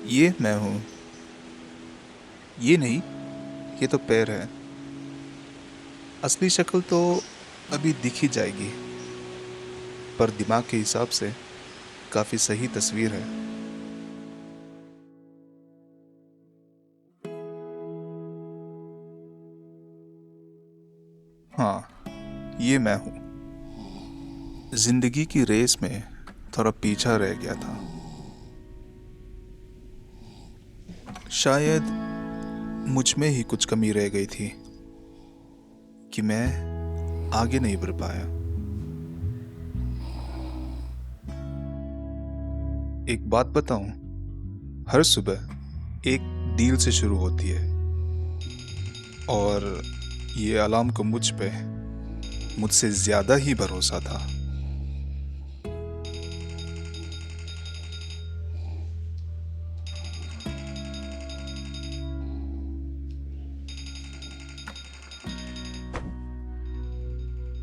ये मैं हूँ। ये नहीं, ये तो पैर है। असली शक्ल तो अभी दिख ही जाएगी, पर दिमाग के हिसाब से काफी सही तस्वीर है। हाँ, ये मैं हूँ। जिंदगी की रेस में थोड़ा पीछा रह गया था। शायद मुझ में ही कुछ कमी रह गई थी कि मैं आगे नहीं बढ़ पाया। एक बात बताऊं, हर सुबह एक डील से शुरू होती है, और ये अलार्म को मुझ पे मुझसे ज्यादा ही भरोसा था।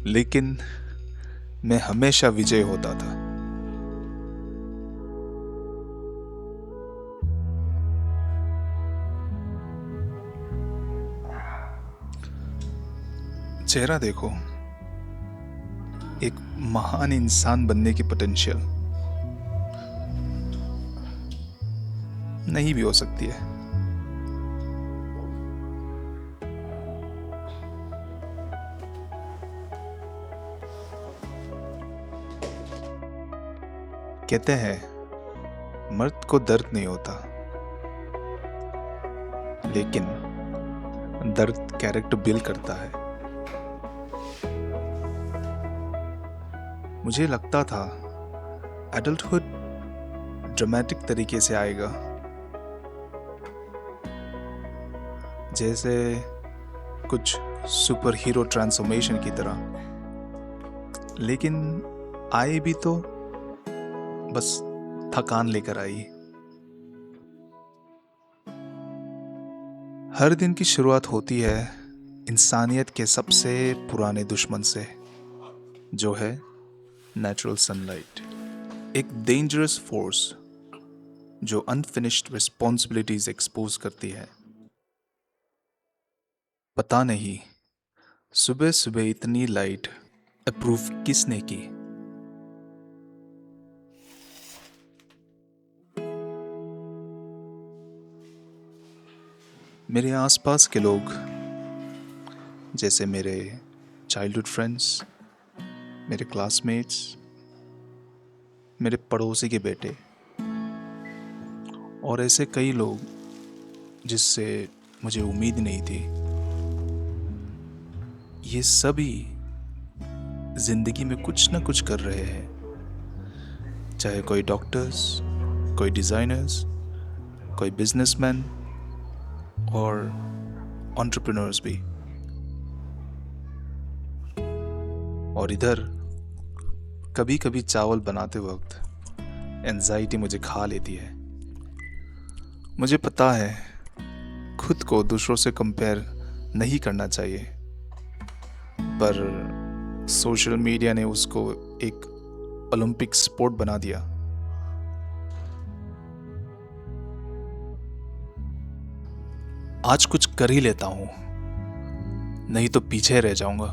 लेकिन मैं हमेशा विजय होता था। चेहरा देखो, एक महान इंसान बनने की पोटेंशियल नहीं भी हो सकती है। कहते हैं मर्द को दर्द नहीं होता, लेकिन दर्द कैरेक्टर बिल्ड करता है। मुझे लगता था एडल्टहुड ड्रामेटिक तरीके से आएगा, जैसे कुछ सुपर हीरो ट्रांसफॉर्मेशन की तरह। लेकिन आए भी तो बस थकान लेकर आई। हर दिन की शुरुआत होती है इंसानियत के सबसे पुराने दुश्मन से, जो है नेचुरल सनलाइट। एक डेंजरस फोर्स जो अनफिनिश्ड रिस्पॉन्सिबिलिटीज एक्सपोज करती है। पता नहीं सुबह सुबह इतनी लाइट अप्रूव किसने की। मेरे आसपास के लोग, जैसे मेरे चाइल्डहुड फ्रेंड्स, मेरे क्लासमेट्स, मेरे पड़ोसी के बेटे, और ऐसे कई लोग जिससे मुझे उम्मीद नहीं थी, ये सभी जिंदगी में कुछ ना कुछ कर रहे हैं। चाहे कोई डॉक्टर्स, कोई डिजाइनर्स, कोई बिजनेसमैन, और एंटरप्रेन्योर्स भी। और इधर कभी कभी चावल बनाते वक्त एंजाइटी मुझे खा लेती है। मुझे पता है खुद को दूसरों से कंपेयर नहीं करना चाहिए, पर सोशल मीडिया ने उसको एक ओलंपिक स्पोर्ट बना दिया। आज कुछ कर ही लेता हूं, नहीं तो पीछे रह जाऊंगा।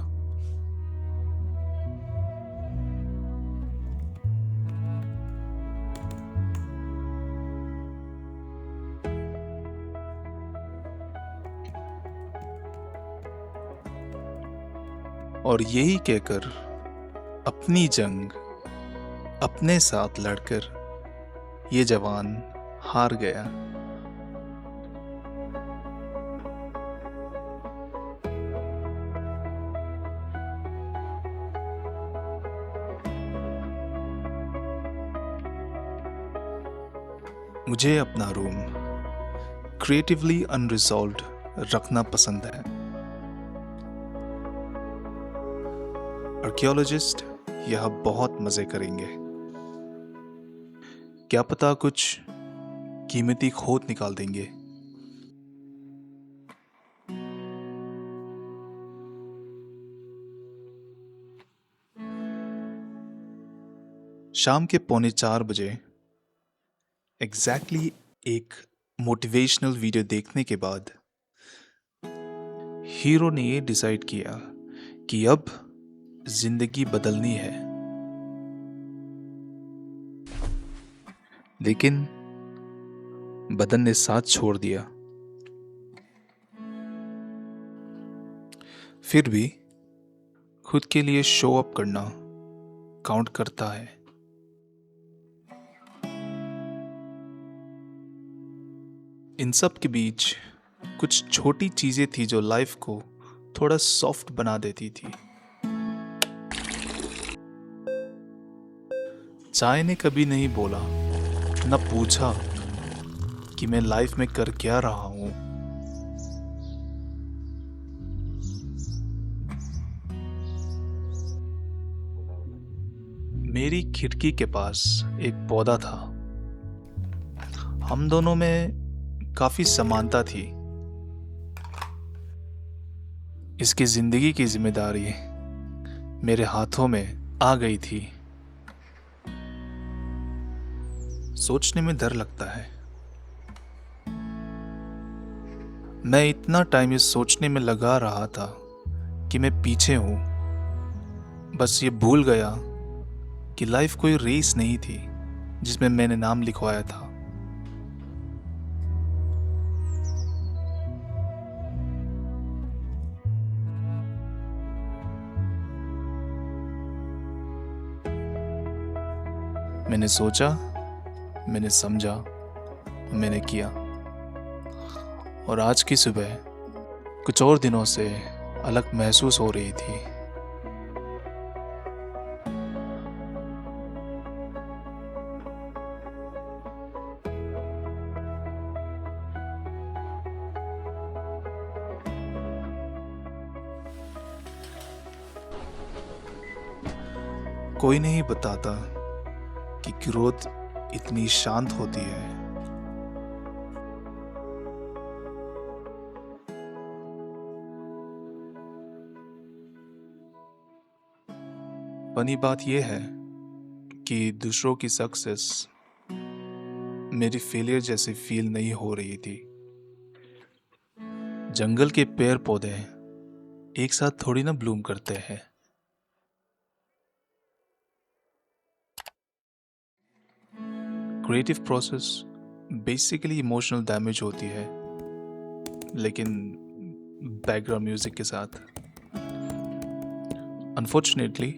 और यही कहकर अपनी जंग अपने साथ लड़कर ये जवान हार गया। मुझे अपना रूम क्रिएटिवली अनरिजॉल्व्ड रखना पसंद है। आर्कियोलॉजिस्ट यहाँ बहुत मजे करेंगे। क्या पता कुछ कीमती खोज निकाल देंगे। शाम के 3:45 बजे एग्जैक्टली एक मोटिवेशनल वीडियो देखने के बाद हीरो ने ये डिसाइड किया कि अब जिंदगी बदलनी है। लेकिन बदन ने साथ छोड़ दिया। फिर भी खुद के लिए शो अप करना काउंट करता है। इन सब के बीच कुछ छोटी चीजें थी जो लाइफ को थोड़ा सॉफ्ट बना देती थी। चाय ने कभी नहीं बोला, न पूछा कि मैं लाइफ में कर क्या रहा हूं। मेरी खिड़की के पास एक पौधा था। हम दोनों में काफी समानता थी। इसकी जिंदगी की जिम्मेदारी मेरे हाथों में आ गई थी। सोचने में डर लगता है। मैं इतना टाइम इस सोचने में लगा रहा था कि मैं पीछे हूं। बस ये भूल गया कि लाइफ कोई रेस नहीं थी जिसमें मैंने नाम लिखवाया था। मैंने सोचा, मैंने समझा, मैंने किया। और आज की सुबह कुछ और दिनों से अलग महसूस हो रही थी। कोई नहीं बताता कि ग्रोथ इतनी शांत होती है। फनी बात यह है कि दूसरों की सक्सेस मेरी फेलियर जैसी फील नहीं हो रही थी। जंगल के पेड़ पौधे एक साथ थोड़ी ना ब्लूम करते हैं। Creative process basically emotional damage होती है, लेकिन बैकग्राउंड म्यूजिक के साथ। अनफॉर्चुनेटली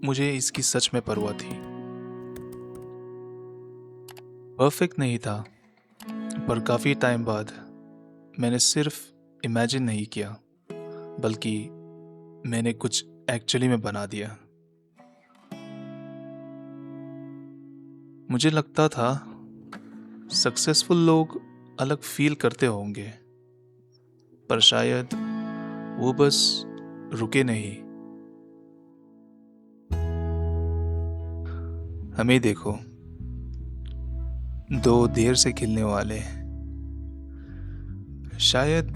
मुझे इसकी सच में परवाह थी। परफेक्ट नहीं था, पर काफी टाइम बाद मैंने सिर्फ इमेजिन नहीं किया, बल्कि मैंने कुछ एक्चुअली में बना दिया। मुझे लगता था सक्सेसफुल लोग अलग फील करते होंगे, पर शायद वो बस रुके नहीं। हमें देखो, दो देर से खिलने वाले। शायद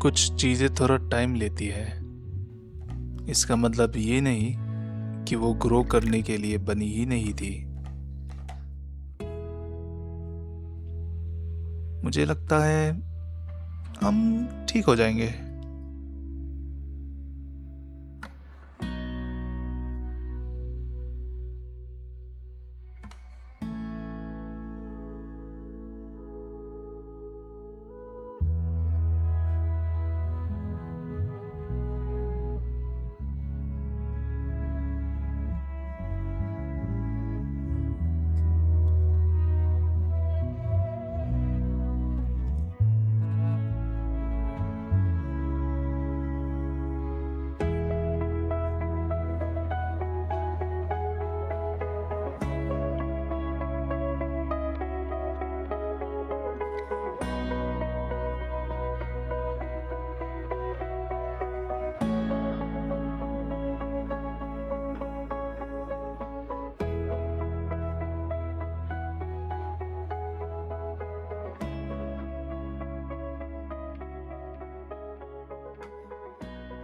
कुछ चीजें थोड़ा टाइम लेती है। इसका मतलब ये नहीं कि वो ग्रो करने के लिए बनी ही नहीं थी। मुझे लगता है हम ठीक हो जाएंगे।